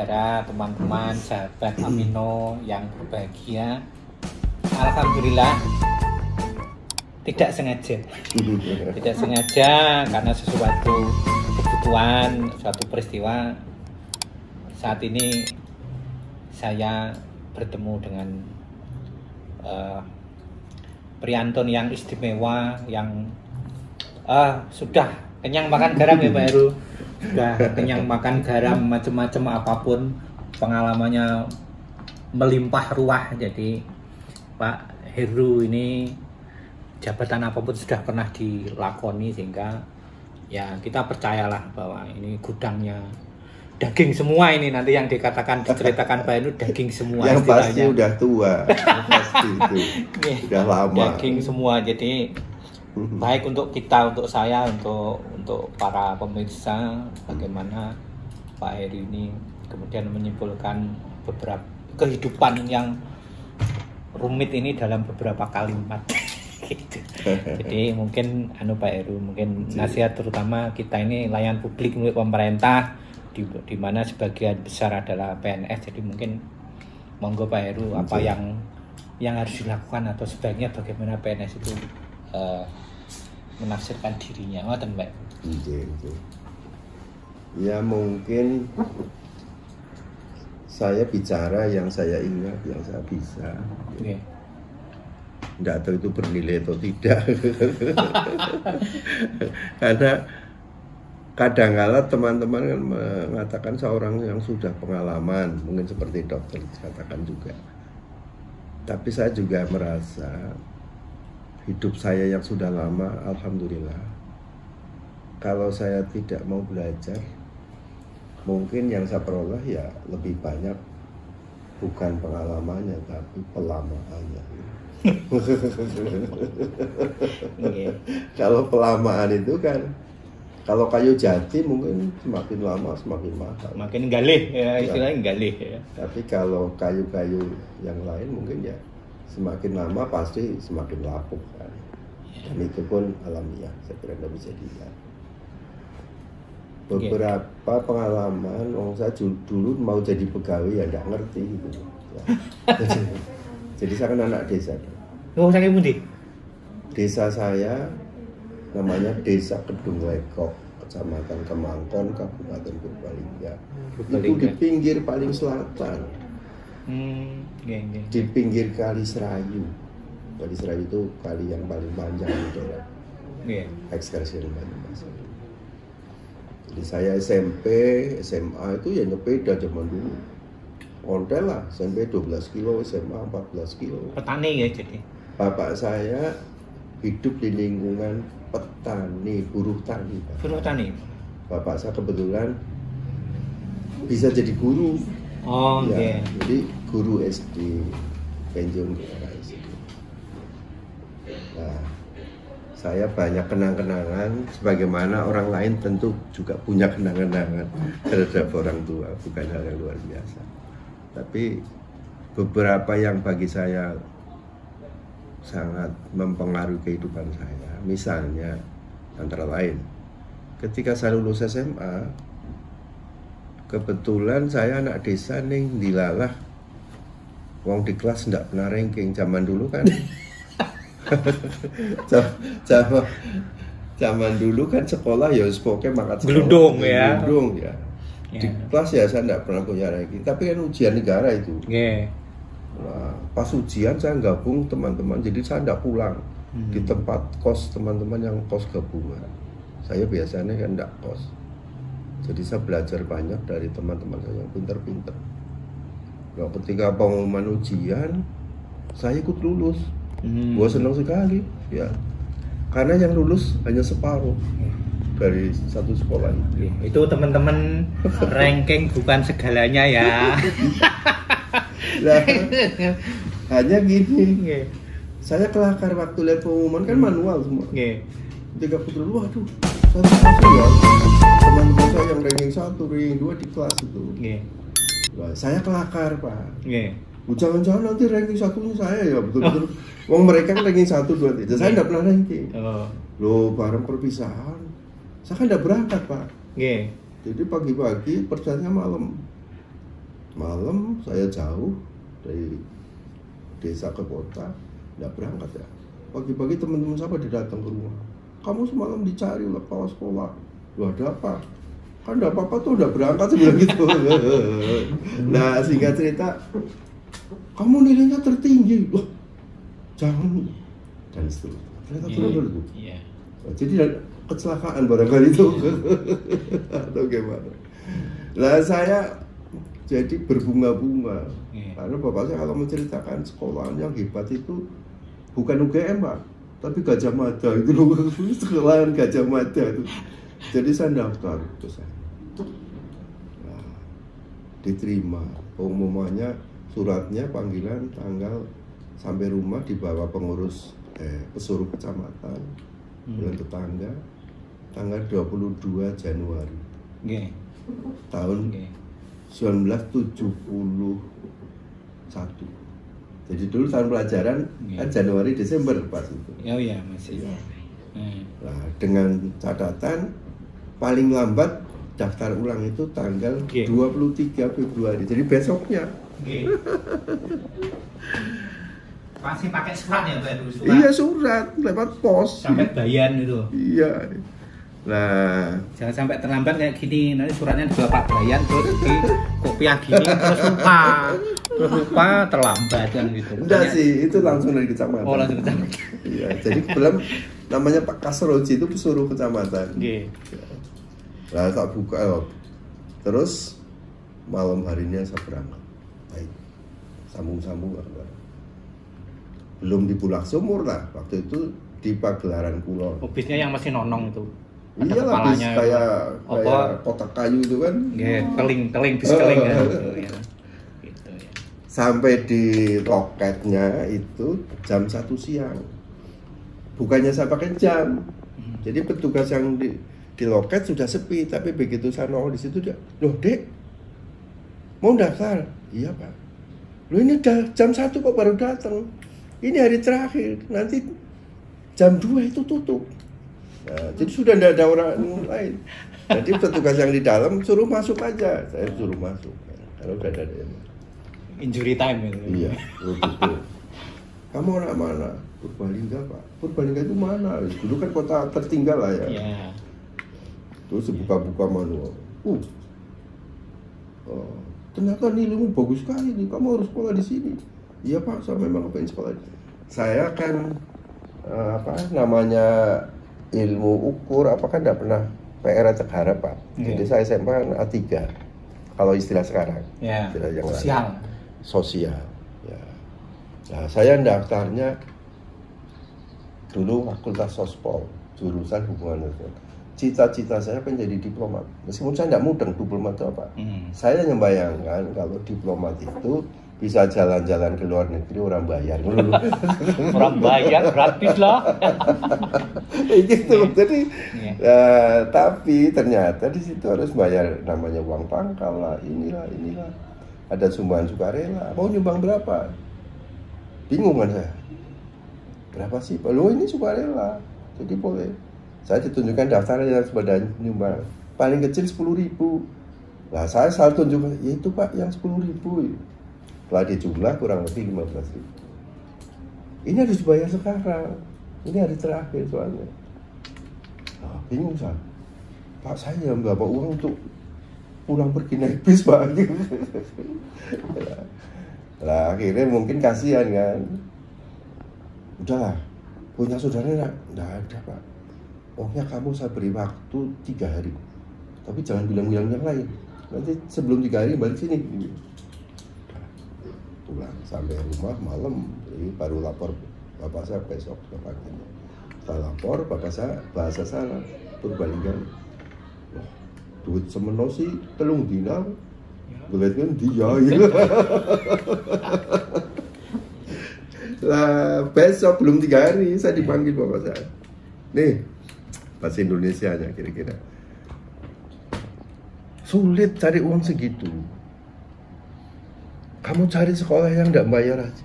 saudara, teman-teman, sahabat Amino yang berbahagia. Alhamdulillah tidak sengaja karena sesuatu kebutuhan, suatu peristiwa saat ini saya bertemu dengan Prianton yang istimewa, yang sudah kenyang makan garam ya Pak Heru, sudah kenyang makan garam, macam-macam apapun pengalamannya melimpah ruah. Jadi Pak Heru ini jabatan apapun sudah pernah dilakoni, sehingga ya kita percayalah bahwa ini gudangnya daging semua. Ini nanti yang diceritakan Pak Heru daging semua yang istilahnya. pasti udah tua pasti itu udah lama daging semua. Jadi baik untuk kita, untuk saya, untuk para pemirsa, bagaimana Pak Heru ini kemudian menyimpulkan beberapa kehidupan yang rumit ini dalam beberapa kalimat. Gitu. Jadi mungkin Pak Heru, mungkin nasihat terutama kita ini layan publik milik pemerintah, di mana sebagian besar adalah PNS. Jadi mungkin monggo Pak Heru apa yang harus dilakukan, atau sebaiknya bagaimana PNS itu menafsirkan dirinya. Ngoten, Mbak. Ya mungkin saya bicara yang saya ingat, yang saya bisa. Okay. Nggak tahu itu bernilai atau tidak. Karena kadang-kala teman-teman kan mengatakan seorang yang sudah pengalaman, mungkin seperti dokter katakan juga. Tapi saya juga merasa hidup saya yang sudah lama, alhamdulillah. Kalau saya tidak mau belajar, mungkin yang saya peroleh ya lebih banyak bukan pengalamannya, tapi pelamaannya. Kalau pelamaan itu kan, kalau kayu jati mungkin semakin lama semakin mahal, makin galih ya, istilahnya galih ya. Tapi kalau kayu-kayu yang lain mungkin ya semakin lama pasti semakin lapuk kan. Dan itu pun alamiah, saya kira nggak bisa dilihat. Beberapa pengalaman, saya dulu mau jadi pegawai ya nggak ngerti gitu. Ya. Jadi saya kan anak desa. Oh, saya pundi? Desa saya namanya Desa Kedung Lekok, Kecamatan Kemangkon, Kabupaten Purbalingga. Itu di pinggir paling selatan. Di pinggir Kali Serayu. Kali Serayu itu kali yang paling panjang di daerah Ekskarsian Banyumas. Jadi saya SMP, SMA itu ya nyepeda zaman dulu. Ontel lah, SMP 12 kilo, SMA 14 kilo. Petani ya jadi? Bapak saya hidup di lingkungan petani, buruh tani. Buruh tani? Bapak saya kebetulan bisa jadi guru. Oh ya, jadi guru SD, pensiun daerah SD. Nah, saya banyak kenang-kenangan, sebagaimana orang lain tentu juga punya kenang-kenangan terhadap orang tua, bukan hal yang luar biasa. Tapi beberapa yang bagi saya sangat mempengaruhi kehidupan saya. Misalnya, antara lain, ketika saya lulus SMA, kebetulan saya anak desa nih, dilalah wong di kelas nggak pernah ranking. Zaman dulu kan zaman dulu kan sekolah ya pokoknya makan gelundung ya. Gelundung ya. Di kelas ya saya nggak pernah punya ranking. Tapi kan ujian negara itu. Nah, pas ujian saya gabung teman-teman, jadi saya nggak pulang di tempat kos teman-teman yang kos gabungan. Saya biasanya kan nggak kos. Jadi saya belajar banyak dari teman-teman saya yang pinter-pinter. Nah, ketika pengumuman ujian, saya ikut lulus. Gua senang sekali, ya. Karena yang lulus hanya separuh dari satu sekolah. Itu teman-teman, ranking bukan segalanya ya. Nah, hanya gini. Saya kelakar waktu lihat pengumuman kan manual semua. Ketika putra, waduh, satu ya. Teman-teman saya yang ranking 1, ranking 2 di kelas itu. Nah, saya kelakar, Pak. Jangan-jangan nanti ranking 1-nya saya ya, betul-betul. Wong mereka kan ranking 1, 2, 3. Saya enggak pernah ranking. Loh, bareng perpisahan. Saya kan enggak berangkat, Pak. Jadi pagi-pagi perjalanan malam. Malam saya jauh dari desa ke kota, nggak berangkat ya. Pagi-pagi teman-teman saya datang ke rumah. Kamu semalam dicari oleh kepala sekolah. Loh, ada apa? Kan nggak apa-apa tuh, udah berangkat bilang gitu. Nah, singkat cerita, kamu nilainya tertinggi. Wah, jangan, dan seterusnya. Ternyata benar tuh. Jadi kecelakaan barangkali itu atau gimana. Nah, saya jadi berbunga-bunga karena bapak saya kalau menceritakan sekolahan yang hebat itu bukan UGM Pak, tapi Gajah Mada itu loh, sekolahan Gajah Mada itu. Jadi saya daftar ke sana. Nah, diterima pengumumannya, suratnya, panggilan, tanggal, sampai rumah dibawa pengurus pesuruh kecamatan dengan tetangga, tanggal 22 Januari tahun 1971. Jadi dulu tahun pelajaran kan Januari Desember pas itu. Oh iya masih. Ya. Nah, dengan catatan paling lambat daftar ulang itu tanggal 23 Februari. Jadi besoknya. Masih pakai surat ya Pak? Surat. Iya, surat lewat pos. Sampai bayan itu. Iya. Nah, jangan sampai terlambat kayak gini. Nanti suratnya juga Pak Bayan terus di kopiah gini terus lupa terlambat kan gitu. Enggak sih, itu langsung dari kecamatan. Oh, langsung kecamatan. Iya, jadi belum namanya Pak Kasroji itu pesuruh kecamatan. Nah, tak buka terus malam harinya saya berangkat. Baik. Sambung-sambung belum di Bulak Sumur lah. Waktu itu di Pagelaran Kulon. Bisnya yang masih nonong itu. Iya lah, bis kayak kotak kayu itu kan. Keling bis keling ya. Gitu ya. Sampai di loketnya itu jam 1 siang. Bukannya saya pakai jam. Jadi petugas yang di loket sudah sepi, tapi begitu saya nongol di situ dia, "Loh, Dek, mau daftar?" "Iya, Pak." "Loh, ini udah jam 1 kok baru datang. Ini hari terakhir, nanti jam 2 itu tutup." Nah, jadi sudah tidak ada orang lain. Jadi petugas yang di dalam suruh masuk aja. Saya suruh masuk. Kalau udah ada yang injury time itu. Iya, betul. Kamu orang mana? Purbalingga, Pak. Purbalingga itu mana? Dulu kan kota tertinggal lah ya. Iya. Terus buka-buka manual. Ternyata nilaimu bagus sekali nih. Kamu harus sekolah di sini. Iya Pak, saya memang pengen sekolah. Saya kan namanya ilmu ukur apa kan tidak pernah PR acak harap Pak. Jadi saya SMP kan A3 kalau istilah sekarang. Istilah yang sosial. Ya. Nah, saya daftarnya dulu Fakultas Sospol, jurusan hubungan internasional. Cita-cita saya pengen jadi diplomat. Meskipun saya tidak mudeng diplomat itu apa. Saya hanya membayangkan kalau diplomat itu bisa jalan-jalan ke luar negeri orang bayar. Orang bayar gratis lah. Gitu. Jadi tapi ternyata di situ harus bayar namanya uang pangkal lah, inilah. Ada sumbangan sukarela. Mau nyumbang berapa? Bingung kan saya. Berapa sih? Loh, ini sukarela. Jadi boleh. Saya ditunjukkan daftarnya sebagai nyumbang. Paling kecil 10.000. Nah, saya selalu tunjukkan, ya itu Pak yang 10.000. Setelah dijumlah kurang lebih 15.000. Ini harus dibayar sekarang. Ini hari terakhir soalnya. Nah, bingung saya. Pak, saya bawa uang untuk pulang pergi naik bis Pak. Nah, akhirnya mungkin kasihan kan. Udahlah, punya saudara enggak ada Pak. Pokoknya kamu saya beri waktu 3 hari. Tapi jangan bilang-bilang yang lain. Nanti sebelum 3 hari balik sini. Pulang sampai rumah malam, jadi baru lapor bapak saya besok ke paginya. Saya lapor, bapak saya bahasa sana Purbalingga. Wah, duit semeno sih telung dinar. Duit kan dia. Lah besok belum 3 hari saya dipanggil bapak saya. Nih bahasa Indonesianya kira-kira. Sulit cari uang segitu. Kamu cari sekolah yang tidak bayar aja.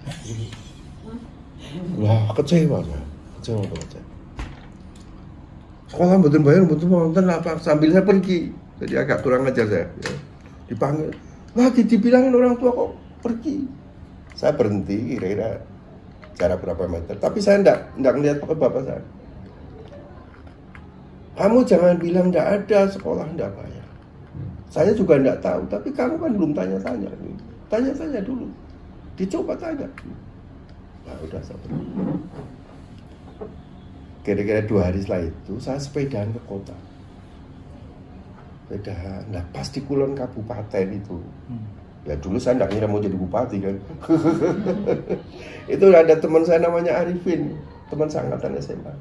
Wah, kecewa saya. Kecewa banget saya. Sekolah betul bayar, betul nonton apa sambil saya pergi. Jadi agak kurang ajar saya. Ya. Dipanggil, Lagi dibilangin orang tua kok pergi. Saya berhenti kira-kira jarak berapa meter. Tapi saya enggak ngeliat pakai bapak saya. Kamu jangan bilang enggak ada sekolah enggak bayar. Saya juga enggak tahu. Tapi kamu kan belum tanya-tanya. Tanya-tanya dulu. Dicoba tanya. Nah udah saya berhenti. Kira-kira 2 hari setelah itu saya sepedaan ke kota. Nah pas di Kulon Kabupaten itu ya dulu saya nggak kira mau jadi bupati kan. Itu ada teman saya namanya Arifin, teman seangkatan SMA.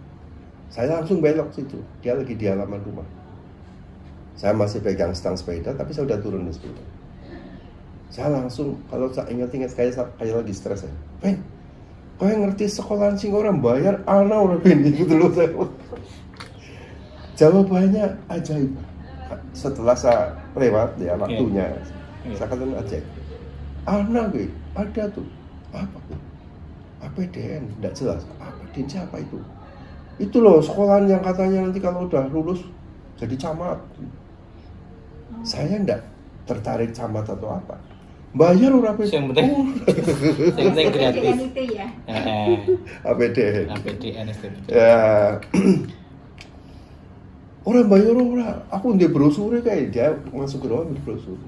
Saya langsung belok situ, dia lagi di halaman rumah. Saya masih pegang stang sepeda tapi saya udah turun di sepeda. Saya langsung, kalau saya ingat-ingat kayak lagi stres ya, kau yang ngerti sekolahan sing orang bayar ana ora ben gitu loh saya. Jawabannya ajaib. Setelah saya lewat ya waktunya, saya katakan ajaib. Ana gue ada tuh apa tuh? APDN, tidak jelas. APDN siapa itu? Itu loh sekolahan yang katanya nanti kalau udah lulus jadi camat. Saya enggak tertarik camat atau apa. Bayar ora apa? Yang penting gratis. APDN. APDN. Ya. Orang bayar ora. Aku ndek brosure kayak dia masuk ke ruang brosur.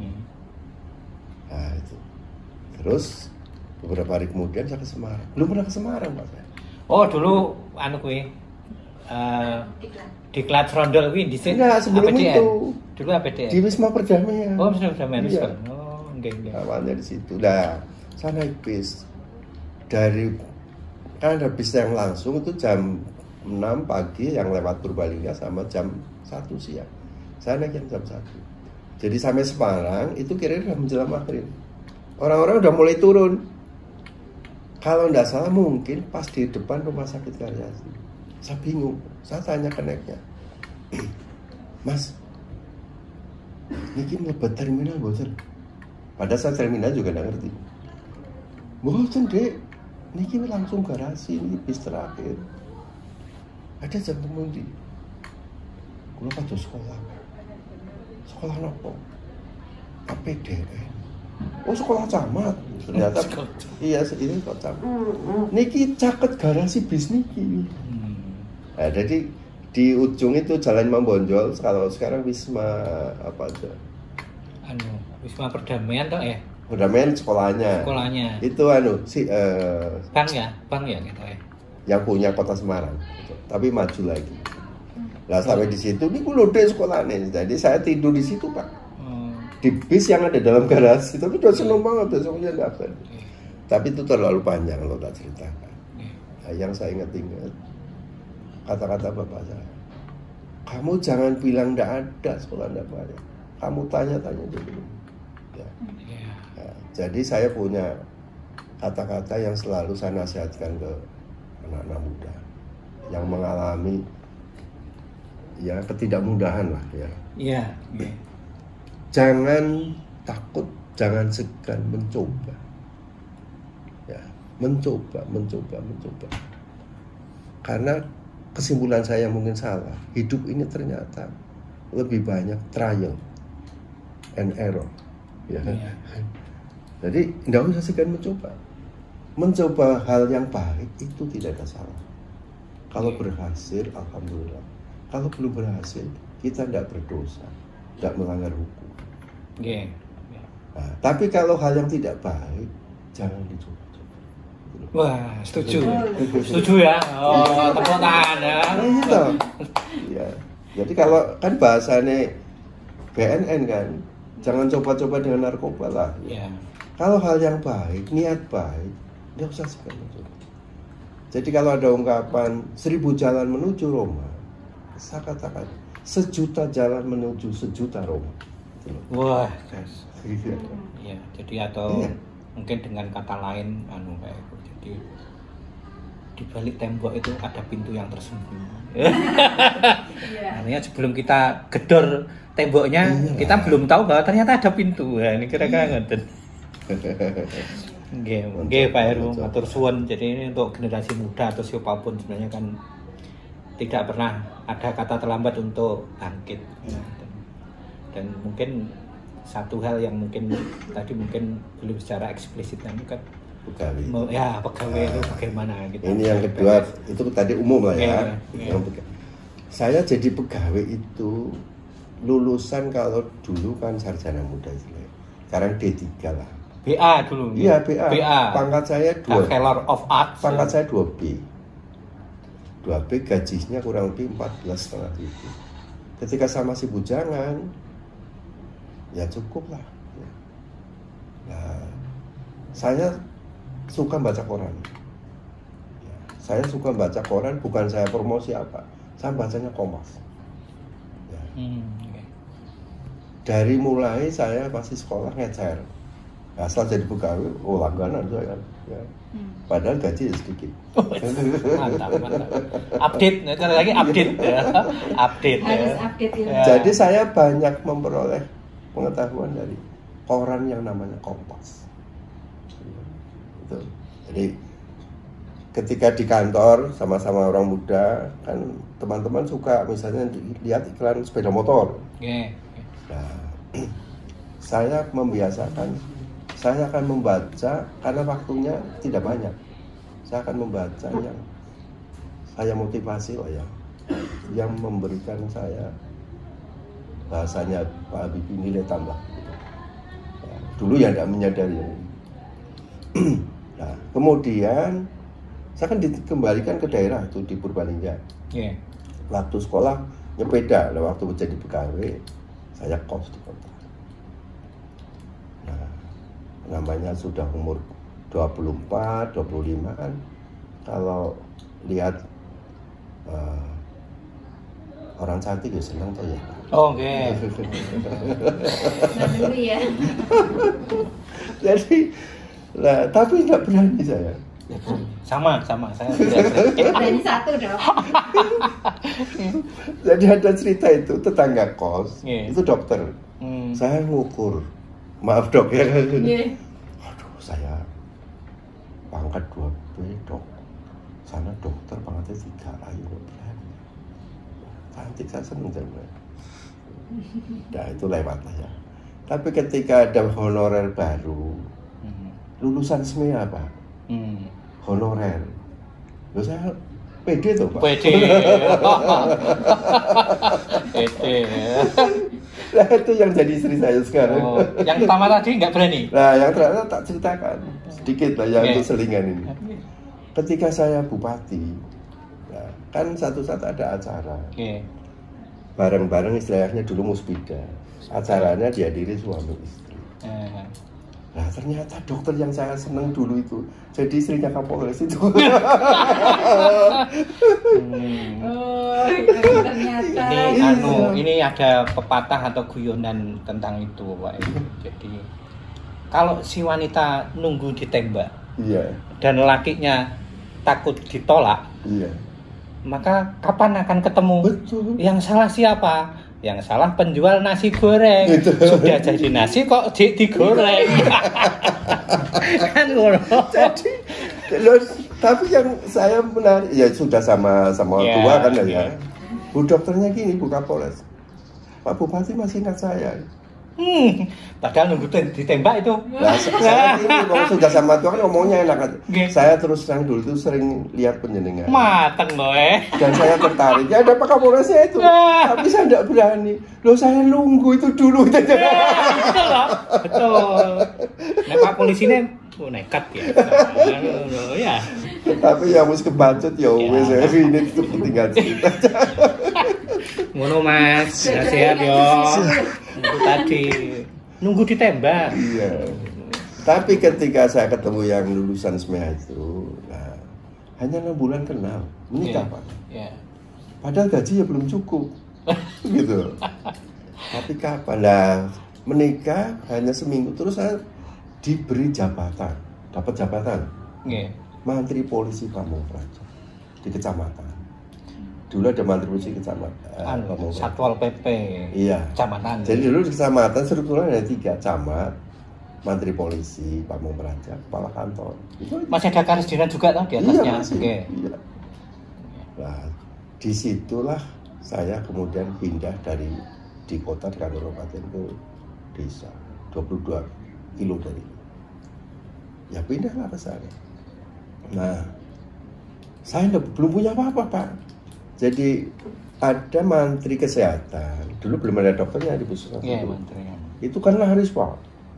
Nah itu. Terus beberapa hari kemudian saya ke Semarang. Belum pernah ke Semarang, Pak. Oh, dulu kuwi diklat Frondol kuwi dhisik. Enggak, sebelum APDN. itu. Dulu APDN. Di Wisma Perdamaian. Oh, Wisma Perdamaian. Iya. Oh, enggak. Awalnya di situ. Nah, saya naik bis dari kan ada bis yang langsung itu jam 6 pagi yang lewat Purbalingga sama jam 1 siang. Saya naik yang jam 1. Jadi sampai Semarang itu kira-kira menjelang maghrib. Orang-orang udah mulai turun. Kalau enggak salah mungkin pas di depan rumah sakit Karyasi. Saya bingung. Saya tanya ke neknya. Mas, ini mlebet terminal boten? Pada saat terminal juga enggak ngerti. Boten, Dek. Niki langsung garasi, ini bis terakhir. Ada jam temundi. Kulo kado sekolah. Sekolah nopo? APDN. Oh, sekolah camat. Ternyata iya, ini kok camat. Niki caket garasi bis niki. Nah, jadi di ujung itu Jalan Imam Bonjol, kalau sekarang Wisma apa aja? Wisma Perdamaian toh ya? Perdamaian sekolahnya. Itu Bang ya gitu ya. Yang punya Kota Semarang, tapi maju lagi. Lah sampai di situ nih kulo dek sekolahnya. Jadi saya tidur di situ, Pak. Di bis yang ada dalam garasi, tapi udah seneng banget besoknya dapat. Tapi itu terlalu panjang loh tak ceritakan. Nah, yang saya ingat-ingat kata-kata bapak saya. Kamu jangan bilang enggak ada sekolah enggak bayar. Kamu tanya-tanya dulu. Ya. Nah, jadi saya punya kata-kata yang selalu saya nasihatkan ke anak-anak muda yang mengalami ya ketidakmudahan lah ya. Iya. Jangan takut, jangan segan mencoba. Ya, mencoba. Karena kesimpulan saya mungkin salah. Hidup ini ternyata lebih banyak trial and error. Ya. Jadi tidak usah segan mencoba. Mencoba hal yang baik itu tidak ada salah. Kalau berhasil, alhamdulillah. Kalau belum berhasil, kita tidak berdosa, tidak melanggar hukum. Nah, tapi kalau hal yang tidak baik, jangan dicoba-coba. Wah, setuju ya. Oh, tepuk tangan ya. Gitu. Ya. Jadi kalau kan bahasanya BNN kan, jangan coba-coba dengan narkoba lah. Ya. Kalau hal yang baik, niat baik, nggak usah segan mencoba. Jadi kalau ada ungkapan 1000 jalan menuju Roma, saya katakan 1 juta jalan menuju 1 juta Roma. Wah, guys. Iya, jadi atau mungkin dengan kata lain kayak itu. Jadi di balik tembok itu ada pintu yang tersembunyi. Artinya sebelum kita gedor temboknya, kita belum tahu bahwa ternyata ada pintu. Nah, ini kira-kira ngoten. Nggih, Pak Heru, matur suwun. Jadi ini untuk generasi muda atau siapapun sebenarnya kan tidak pernah ada kata terlambat untuk bangkit. Dan mungkin satu hal yang mungkin tadi mungkin belum secara eksplisit kan pegawai. Ya pegawai itu bagaimana gitu. Ini yang kedua itu tadi umum lah ya. Saya jadi pegawai itu lulusan kalau dulu kan sarjana muda istilahnya. Sekarang D3 lah. BA dulu. Iya BA. Pangkat saya 2. Bachelor of Arts. Pangkat saya 2B. 2B gajinya kurang lebih 14,5 ribu. Ketika saya masih bujangan, ya cukup lah. Nah, saya suka baca koran. Saya suka baca koran, bukan saya promosi apa. Saya bacanya Kompas. Ya. Okay. Dari mulai saya masih sekolah ngecer. Asal jadi pegawai, langganan saya kan. Ya. Padahal gaji sedikit. Mantap. Update, lagi update ya. Update. Harus update ya. Jadi saya banyak memperoleh pengetahuan dari koran yang namanya Kompas. Jadi ketika di kantor sama-sama orang muda kan teman-teman suka misalnya lihat iklan sepeda motor. Nah, saya membiasakan, saya akan membaca karena waktunya tidak banyak. Saya akan membaca yang saya motivasi yang memberikan saya bahasanya Pak Habibie nilai tambah. Ya, dulu ya tidak menyadari. Nah, kemudian saya kan dikembalikan ke daerah tuh di Purbalingga. Waktu sekolah nyepeda, waktu menjadi pegawai saya kos di kota. Nah, namanya sudah umur 24, 25 kan, kalau lihat orang cantik ya senang tuh ya. Oke. Dulu ya. Jadi, tapi tidak berani saya. Sama saya berani satu dong. Jadi ada cerita itu tetangga kos, itu dokter. Saya ngukur, maaf dok ya. Aduh saya pangkat 2B dok, sana dokter pangkatnya 3, ayo berani. Cantik saya seneng saya. Nah itu lewat aja. Tapi ketika ada honorer baru, lulusan SME apa? Honorer. Loh saya PD tuh Pak. PD. Nah itu yang jadi istri saya sekarang. Yang pertama tadi nggak berani? Nah yang terakhir tak ceritakan sedikit lah yang untuk selingan ini. Ketika saya bupati, nah, kan satu saat ada acara. Bareng-bareng istilahnya dulu Muspida. Acaranya dihadiri suami istri. Nah ternyata dokter yang saya seneng dulu itu jadi istrinya Kapolres itu. Ternyata. Ini ada pepatah atau guyonan tentang itu Pak. Jadi kalau si wanita nunggu ditembak, dan lakinya takut ditolak, maka kapan akan ketemu? Betul. Yang salah siapa? Yang salah penjual nasi goreng. Sudah jadi nasi kok digoreng. Kan ngono. Jadi tapi yang saya menarik ya sudah sama tua kan ya. Bu dokternya gini, Bu Kapolres. Pak Bupati masih ingat saya. Padahal nunggu ditembak itu. Nah, saya ini kalau sudah sama tua kan ngomongnya enak. Saya terus terang dulu itu sering lihat penjenengan. Mateng boy. Dan saya tertarik. Ya ada Pak Kapolresnya itu. Tapi saya tidak berani. Loh saya nunggu itu dulu. Betul loh. Betul. Nah Pak polisinya nekat ya. Ya. Tapi yang mesti kebacut ya wes ini itu tinggal cerita. Ngono Mas, sehat yo. Itu tadi nunggu ditembak. Iya. Tapi ketika saya ketemu yang lulusan SMEA itu, nah, hanya 6 bulan kenal, menikah Pak. Padahal gaji ya belum cukup, gitu. Tapi kapan? Nah, menikah hanya seminggu terus saya diberi jabatan, dapat jabatan. Mantri Polisi Pamung Praja di kecamatan. Dulu ada Mantri Polisi kecamatan. Satpol PP. Iya. Kecamatan. Jadi dulu di kecamatan strukturnya ada 3, camat, Mantri Polisi Pamung Praja, kepala kantor. Masih ada Karisdinan juga toh di atasnya. Iya. Nah, disitulah saya kemudian pindah dari di kota di kantor kabupaten itu desa, 22 kilo dari. Ya pindahlah ke sana. Nah, saya belum punya apa-apa, Pak. Jadi ada mantri kesehatan. Dulu belum ada dokternya di puskesmas itu. Itu kan laris, Pak.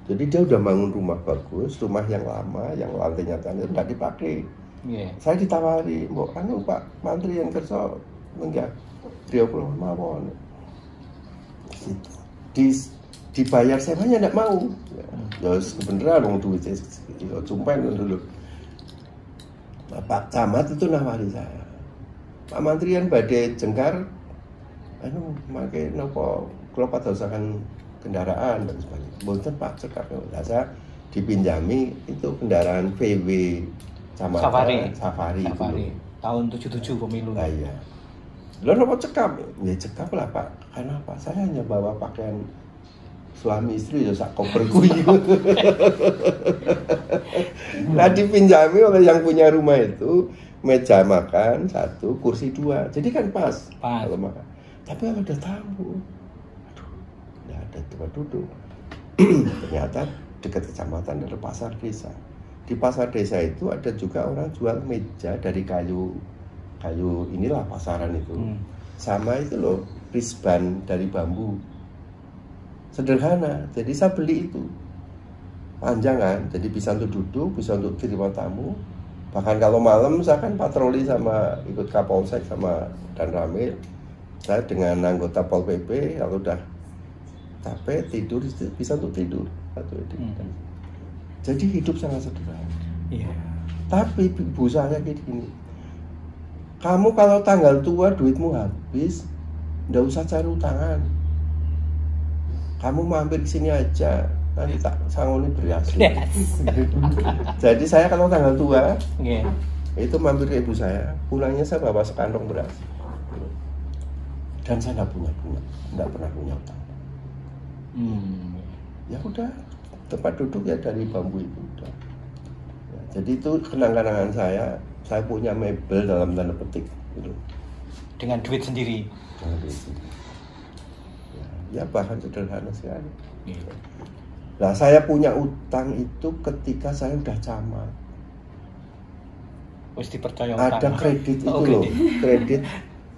Jadi dia udah bangun rumah bagus, rumah yang lama, yang lantainya tanah nggak dipakai. Saya ditawari, Mbok, Pak mantri yang kerja enggak. Dia pulang mawon. Dibayar sewanya enggak mau. Ya sebenarnya dong duitnya cumpen dulu. Pak Camat itu nawari saya. Pak Mantrian badai jengkar pakai nopo kalau pada usahakan kendaraan dan sebagainya. Boten Pak cekak. Saya dipinjami itu kendaraan VW Camat Safari. Tahun 77 pemilu. Nah, iya. Lalu nopo cekap? Ya cekap lah Pak. Karena apa? Saya hanya bawa pakaian suami istri ya sak koper kuyu. Nah dipinjami oleh yang punya rumah itu meja makan 1, kursi 2. Jadi kan pas. Kalau makan. Tapi kalau ada tamu, aduh, nggak ada tempat duduk. Ternyata dekat kecamatan ada pasar desa. Di pasar desa itu ada juga orang jual meja dari kayu inilah pasaran itu. Sama itu loh, risban dari bambu. Sederhana, jadi saya beli itu. Panjang kan, jadi bisa untuk duduk, bisa untuk terima tamu. Bahkan kalau malam saya kan patroli sama ikut Kapolsek sama Dan Ramil. Saya dengan anggota Pol PP kalau udah capek tidur bisa untuk tidur. Jadi hidup sangat sederhana. Tapi ibu saya kayak gini. Kamu kalau tanggal tua duitmu habis, nggak usah cari utangan. Kamu mampir ke sini aja, nanti tak sangoni beras. Jadi saya kalau tanggal tua, itu mampir ke ibu saya, pulangnya saya bawa sekantong beras. Dan saya nggak pernah punya utang. Ya udah, tempat duduk ya dari bambu itu udah. Ya, jadi itu kenang-kenangan saya punya mebel dalam tanda petik. Gitu. Dengan duit sendiri. Dengan duit sendiri. Ya bahkan sederhana sekali. Nah saya punya utang itu ketika saya udah camat. Dipercaya ada kredit itu loh, kredit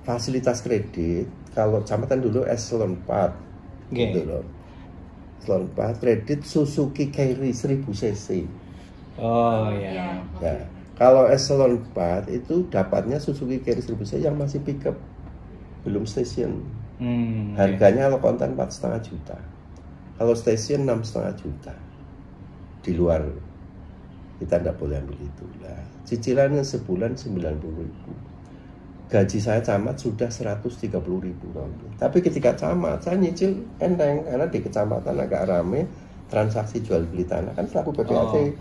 fasilitas kredit. Kalau camatan dulu eselon 4 gitu loh. Eselon 4 kredit Suzuki Carry 1000 cc. Oh ya. Nah, kalau eselon 4 itu dapatnya Suzuki Carry 1000 cc yang masih pickup, belum station. Harganya kalau kontan 4,5 juta, kalau stasiun 6,5 juta. Di luar kita tidak boleh ambil itu lah. Cicilannya sebulan 90.000. Gaji saya camat sudah 130.000. Tapi ketika camat saya nyicil enteng karena di kecamatan agak rame transaksi jual beli tanah kan selaku PDAC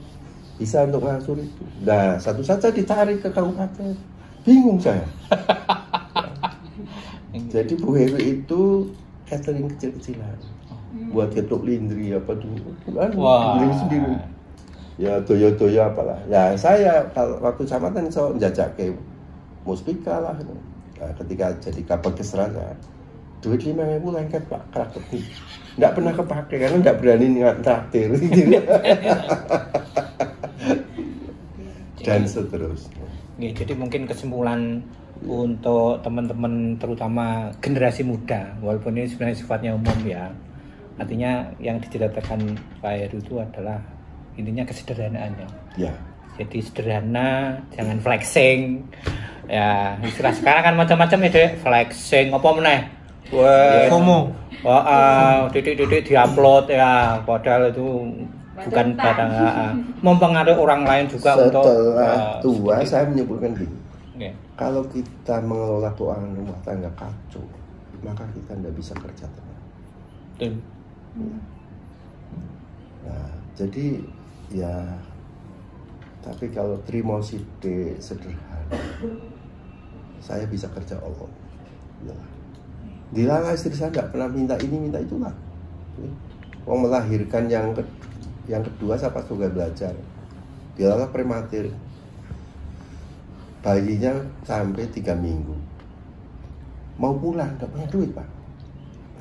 bisa untuk ngasur itu. Nah satu saja ditarik ke kabupaten, bingung saya. Jadi Bu Hewi itu catering kecil-kecilan, buat ketuk lindri apa dulu, beli sendiri. Ya toyo apalah. Ya saya kalau waktu camatan so jajak ke Muspika lah. Nah, ketika jadi Kapolres Raya, duit 5.000 lengket Pak kraketnya. Nggak pernah kepake karena nggak berani traktir. Dan seterusnya. Jadi mungkin kesimpulan untuk teman-teman terutama generasi muda, walaupun ini sebenarnya sifatnya umum ya, artinya yang diceritakan Pak Heru itu adalah intinya kesederhanaannya. Ya. Jadi sederhana, jangan flexing. Ya, istilah sekarang kan macam-macam ya deh, flexing apa meneh. Wah, FOMO. Titik-titik diupload ya, padahal itu bukan barang mempengaruhi orang lain juga. Setelah tua saya menyimpulkan gini. Kalau kita mengelola keuangan rumah tangga kacau, maka kita tidak bisa kerja tenang. Nah, jadi ya, tapi kalau terima sithik sederhana, saya bisa kerja Allah. Ya. Dilala istri saya tidak pernah minta ini minta itulah. Mau melahirkan yang kedua saya pas juga belajar. Dilala prematur. Bayinya sampai 3 minggu mau pulang, nggak punya duit Pak.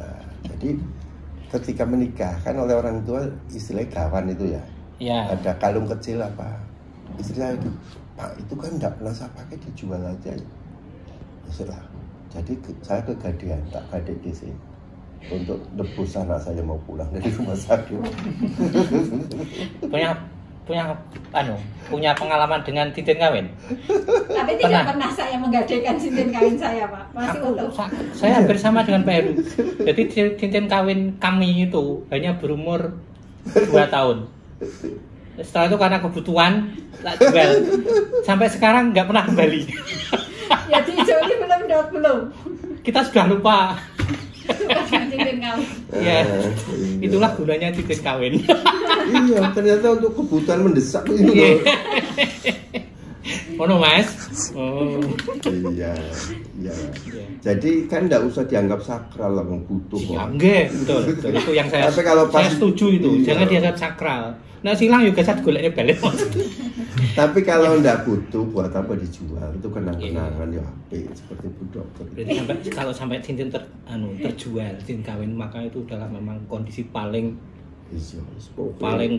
Nah, jadi ketika menikah kan oleh orang tua istilahnya gawan itu ya. Ya. Ada kalung kecil apa. Istri saya itu, Pak itu kan enggak pernah saya pakai, dijual aja. Ya sudah. Jadi saya kegadean, tak gade di sini untuk nebus anak saya mau pulang dari rumah sakit. punya pengalaman dengan cincin kawin? Tapi tidak pernah saya menggadekan cincin kawin saya, Pak. Masih utuh. Saya hampir sama dengan Pak Heru. Jadi cincin kawin kami itu hanya berumur 2 tahun. Setelah itu karena kebutuhan tak jual. Sampai sekarang nggak pernah kembali. Ya dijoli belum. Kita sudah lupa. Cincin kawin. Ya, itulah gunanya cincin kawin. Iya, ternyata untuk kebutuhan mendesak itu loh. Oh no, Mas. Oh. Iya. Jadi kan enggak usah dianggap sakral lah, butuh. Ya enggak, betul. Itu yang saya setuju itu. Iya. Jangan dianggap sakral. Nah, silang juga saat goleknya balik. Tapi kalau enggak butuh, buat apa dijual? Itu kenang-kenangan ya HP seperti Bu Dokter. Berarti kalau sampai cincin terjual, cincin kawin, maka itu adalah memang kondisi paling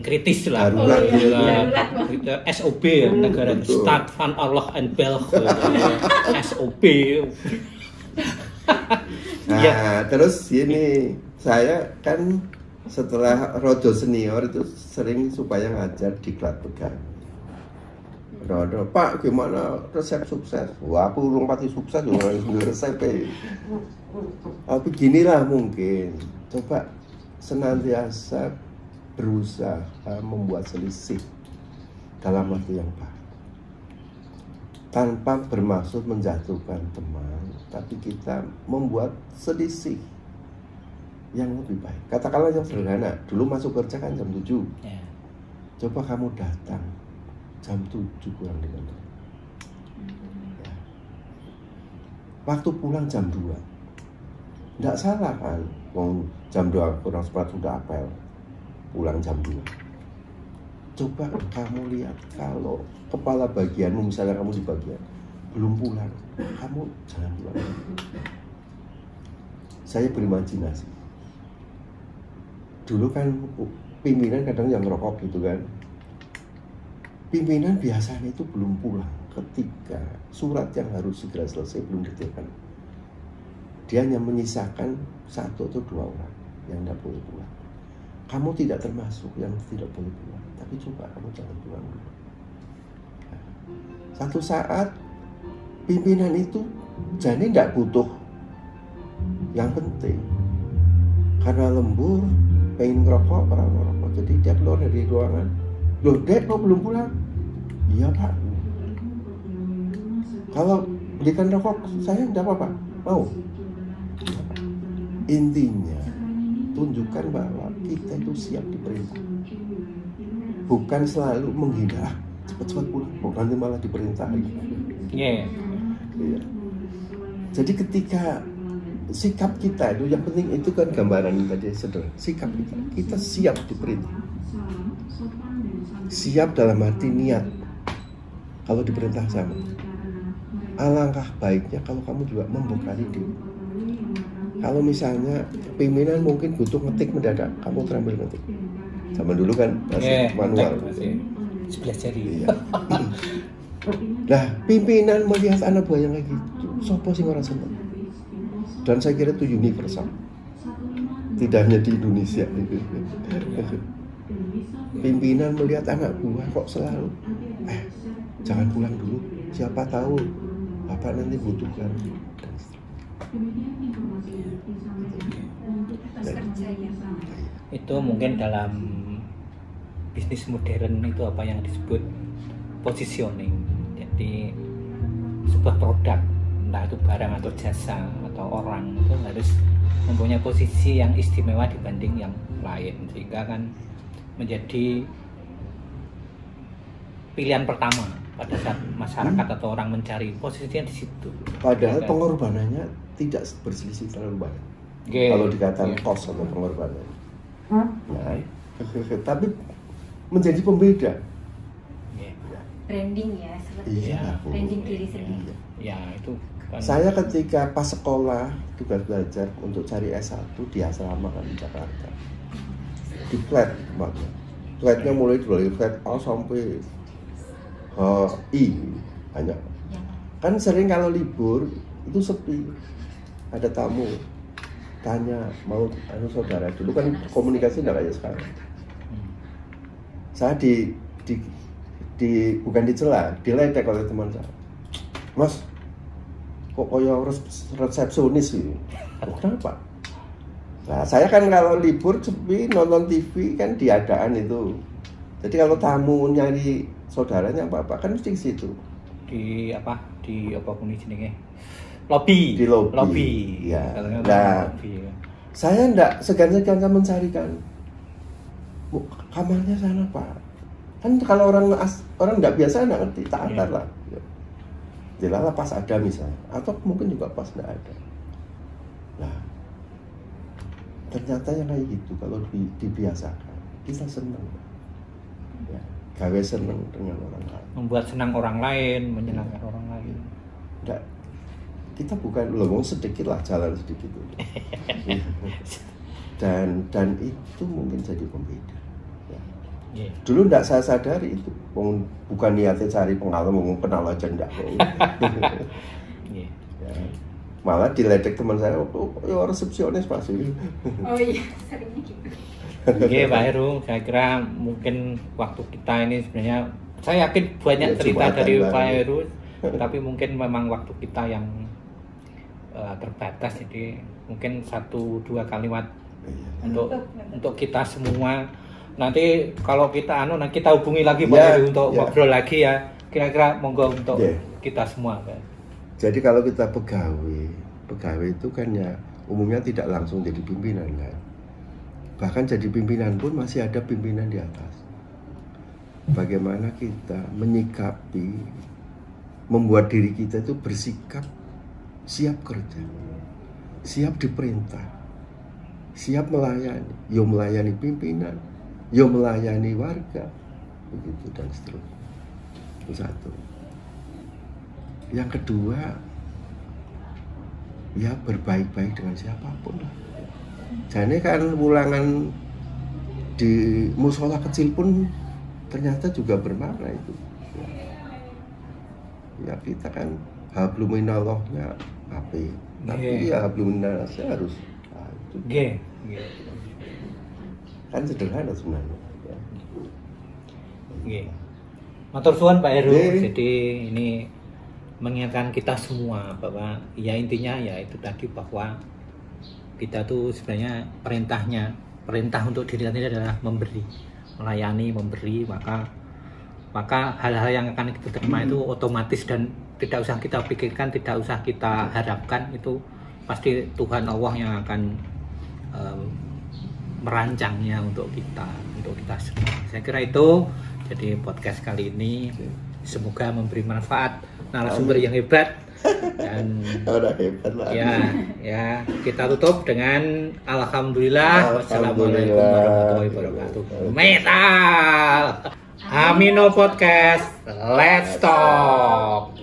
kritis lah. SOB ya, negara Staat van Allah en België. SOB. Nah, terus ini saya kan setelah rodo senior itu sering supaya ngajar di Klat Pegang. Rodo, Pak gimana resep sukses? Wah, aku belum pati sukses orang resep. Tapi ginilah mungkin, coba senantiasa berusaha membuat selisih dalam waktu yang baik, tanpa bermaksud menjatuhkan teman, tapi kita membuat selisih yang lebih baik. Katakanlah yang sederhana, dulu masuk kerja kan jam 7. Ya. Coba kamu datang jam 7 kurang 5. Ya. Waktu pulang jam 2. Nggak salah kan? Jam 2 kurang seperempat sudah apel. Pulang jam 2. Coba kamu lihat kalau kepala bagianmu, misalnya kamu di bagian belum pulang, kamu jangan pulang. Saya berimajinasi. Dulu kan pimpinan kadang yang ngerokok gitu kan. Pimpinan biasanya itu belum pulang ketika surat yang harus segera selesai belum diterima. Dia hanya menyisakan 1 atau 2 orang yang tidak boleh pulang. Kamu tidak termasuk yang tidak boleh pulang, tapi coba kamu jangan pulang dulu. Nah, satu saat pimpinan itu jadi tidak butuh yang penting, karena lembur pengen ngerokok, orang ngerokok, jadi dia keluar dari ruangan. Loh, Dek, kok belum pulang? Iya, Pak. Kalau belikan rokok saya tidak apa-apa, mau. Intinya tunjukkan bahwa kita itu siap diperintah, bukan selalu menghindar cepat-cepat pulang, nanti malah diperintah. Yeah. Iya. Jadi ketika sikap kita itu yang penting, itu kan gambaran tadi sederhana. Sikap kita siap diperintah, siap dalam arti niat. Kalau diperintah sama, alangkah baiknya kalau kamu juga membekali diri. Kalau misalnya pimpinan mungkin butuh ngetik mendadak, kamu terambil ngetik. Zaman dulu kan masih manual, 11 jari. Iya. Nah, pimpinan melihat anak buahnya lagi, sopo sing ora seneng. Dan saya kira itu universal, tidak hanya di Indonesia. Pimpinan melihat anak buah kok selalu, jangan pulang dulu, siapa tahu bapak nanti butuhkan. Itu mungkin dalam bisnis modern itu apa yang disebut positioning. Jadi sebuah produk, entah itu barang atau jasa atau orang, itu harus mempunyai posisi yang istimewa dibanding yang lain, sehingga kan menjadi pilihan pertama pada saat masyarakat atau orang mencari posisinya di situ. Padahal pengorbanannya tidak berselisih terlalu banyak. Kalau dikatakan cost atau pengorbanan, nah, tapi menjadi pembeda. Branding ya, iya, branding diri sendiri. Ya itu Saya ketika pas sekolah tugas belajar untuk cari S1 di asrama kan di Jakarta, di flat tempatnya. Flatnya mulai dari flat A sampai I banyak. Kan sering kalau libur itu sepi, ada tamu tanya mau saudara, dulu kan komunikasi tidak kayak sekarang. Saya bukan dicela, diledek oleh teman saya. Mas, kok koyo resepsionis gitu? Kenapa? Nah, saya kan kalau libur sepi nonton TV kan diadaan itu. Jadi kalau tamu nyari saudaranya apa kan mesti ke situ. Di apa pun jenenge? Lobby. Di lobby. Ya. Nah, lobby, ya. Saya enggak segan-segan mencarikan kamarnya sana Pak. Kan kalau orang enggak biasa enggak ngerti, tak antar lah. Dilala pas ada misalnya, atau mungkin juga pas enggak ada. Nah, ternyata yang kayak gitu kalau dibiasakan, kita senang. Ya, gawe senang dengan orang lain. Membuat senang orang lain, menyenangkan orang lain. Enggak, kita bukan lowong sedikit lah, jalan sedikit itu. dan itu mungkin jadi pembeda. Ya. Yeah. Dulu enggak saya sadari itu, bukan niatnya cari pengalaman, kenal aja enggak. Yeah. Ya. Malah diledek teman saya, ya resepsionis pasti. Oh iya, seringnya gitu. Oke, Pak Heru, saya kira mungkin waktu kita ini sebenarnya, saya yakin banyak cerita dari Pak Heru, tapi mungkin memang waktu kita yang terbatas, jadi mungkin 1-2 kalimat untuk kita semua. Nanti kalau kita nanti kita hubungi lagi Pak Heru untuk ngobrol lagi ya. Kira-kira monggo untuk kita semua, Pak. Jadi kalau kita pegawai itu kan ya umumnya tidak langsung jadi pimpinan kan. Bahkan jadi pimpinan pun masih ada pimpinan di atas. Bagaimana kita menyikapi, membuat diri kita itu bersikap siap kerja, siap diperintah, siap melayani, yo melayani pimpinan, yo melayani warga, begitu dan seterusnya. Itu satu. Yang kedua, ya berbaik-baik dengan siapapun lah. Jadi kan ulangan di musola kecil pun ternyata juga bermakna itu. Ya kita kan habluminallahnya tapi ya habluminallahnya harus kan sederhana sebenarnya. Matur suwun Pak Heru. Jadi ini mengingatkan kita semua bahwa ya intinya ya itu tadi bahwa kita tuh sebenarnya perintah untuk diri kita adalah memberi, melayani, memberi, maka hal-hal yang akan kita terima itu otomatis dan tidak usah kita pikirkan, tidak usah kita harapkan, itu pasti Tuhan Allah yang akan merancangnya untuk kita semua. Saya kira itu jadi podcast kali ini, semoga memberi manfaat, narasumber yang hebat. Dan ya kita tutup dengan alhamdulillah. Wassalamualaikum warahmatullahi wabarakatuh. Metal Amino Podcast, let's talk.